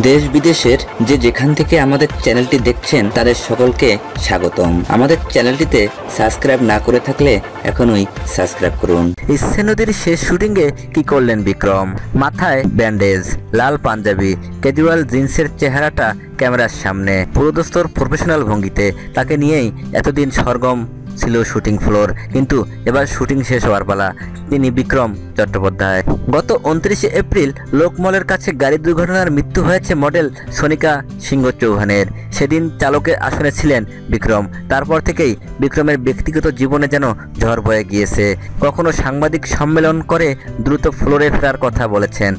দেশ বিদেশের যেখান থেকে আমাদের চ্যানেলটি দেখছেন তাদের সকলকে স্বাগতম। আমাদের চ্যানেলটিতে সাবস্ক্রাইব না করে থাকলে এখনই সাবস্ক্রাইব করুন। ইচ্ছে নদীর শেষ শুটিংয়ে কি করলেন বিক্রম? মাথায় ব্যান্ডেজ, লাল পাঞ্জাবি, ক্যাজুয়াল জিন্সের চেহারাটা ক্যামেরার সামনে, পুরোদস্তর প্রফেশনাল ভঙ্গিতে তাকে নিয়েই এতদিন সরগম ছিল শুটিং ফ্লোর। কিন্তু এবার শুটিং শেষ হওয়ার পালা। তিনি বিক্রম চট্টোপাধ্যায়। গত 29 এপ্রিল লোকমলের কাছে গাড়ি দুর্ঘটনার মৃত্যু হয়েছে মডেল সোনিকা সিংহ চৌহানের। সেদিন চালকের আসনে ছিলেন বিক্রম। তারপর থেকেই বিক্রমের ব্যক্তিগত জীবনে যেন ঝড় বয়ে গিয়েছে। কখনো সাংবাদিক সম্মেলন করে দ্রুত ফ্লোরে ফেরার কথা বলেছেন,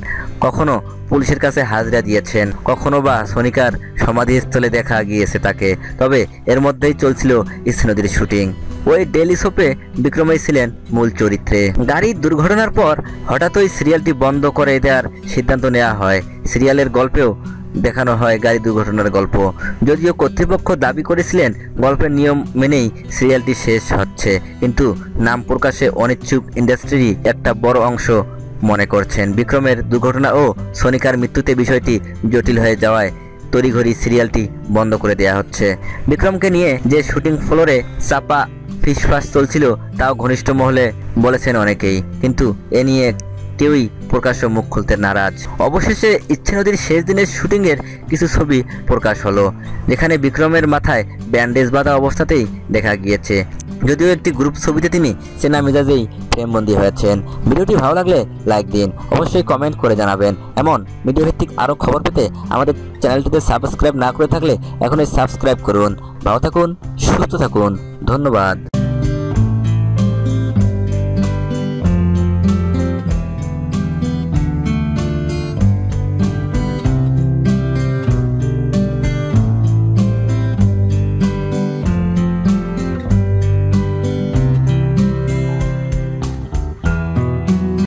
কখনো পুলিশের কাছে হাজিরা দিয়েছেন, কখনো বা সোনিকার সমাধিস্থলে দেখা গিয়েছে তাকে। তবে এর মধ্যেই চলছিল ইচ্ছে নদীর শুটিং। ওই ডেইলি সোপে বিক্রমই ছিলেন মূল চরিত্রে। গাড়ির দুর্ঘটনার পর হঠাৎই সিরিয়ালটি বন্ধ করে দেওয়ার সিদ্ধান্ত নেওয়া হয়। সিরিয়ালের গল্পেও দেখানো হয় গাড়ি দুর্ঘটনার গল্প। যদিও কর্তৃপক্ষ দাবি করেছিলেন গল্পের নিয়ম মেনেই সিরিয়ালটি শেষ হচ্ছে, কিন্তু নাম প্রকাশে অনিচ্ছুক ইন্ডাস্ট্রির একটা বড় অংশ মনে করছেন বিক্রমের দুর্ঘটনা ও সোনিকার মৃত্যুতে বিষয়টি জটিল হয়ে যাওয়ায় তড়িঘড়ি সিরিয়ালটি বন্ধ করে দেওয়া হচ্ছে। বিক্রমকে নিয়ে যে শুটিং ফ্লোরে চাপা ফিসফাস চলছিল তাও ঘনিষ্ঠ মহলে বলেছেন অনেকেই, কিন্তু এ নিয়ে কেউই প্রকাশ্য মুখ খুলতে নারাজ। অবশেষে ইচ্ছে নদীর শেষ দিনের শুটিংয়ের কিছু ছবি প্রকাশ হলো, যেখানে বিক্রমের মাথায় ব্যান্ডেজ বাঁধা অবস্থাতেই দেখা গিয়েছে। যদিও একটি গ্রুপ ছবিতে তিনি চেনা মেজাজেই ফ্রেমবন্দি হয়েছেন। ভিডিওটি ভালো লাগলে লাইক দিন, অবশ্যই কমেন্ট করে জানাবেন। এমন ভিডিও ভিত্তিক আরও খবর পেতে আমাদের চ্যানেলটিতে সাবস্ক্রাইব না করে থাকলে এখনই সাবস্ক্রাইব করুন। ভালো থাকুন, সুস্থ থাকুন, ধন্যবাদ।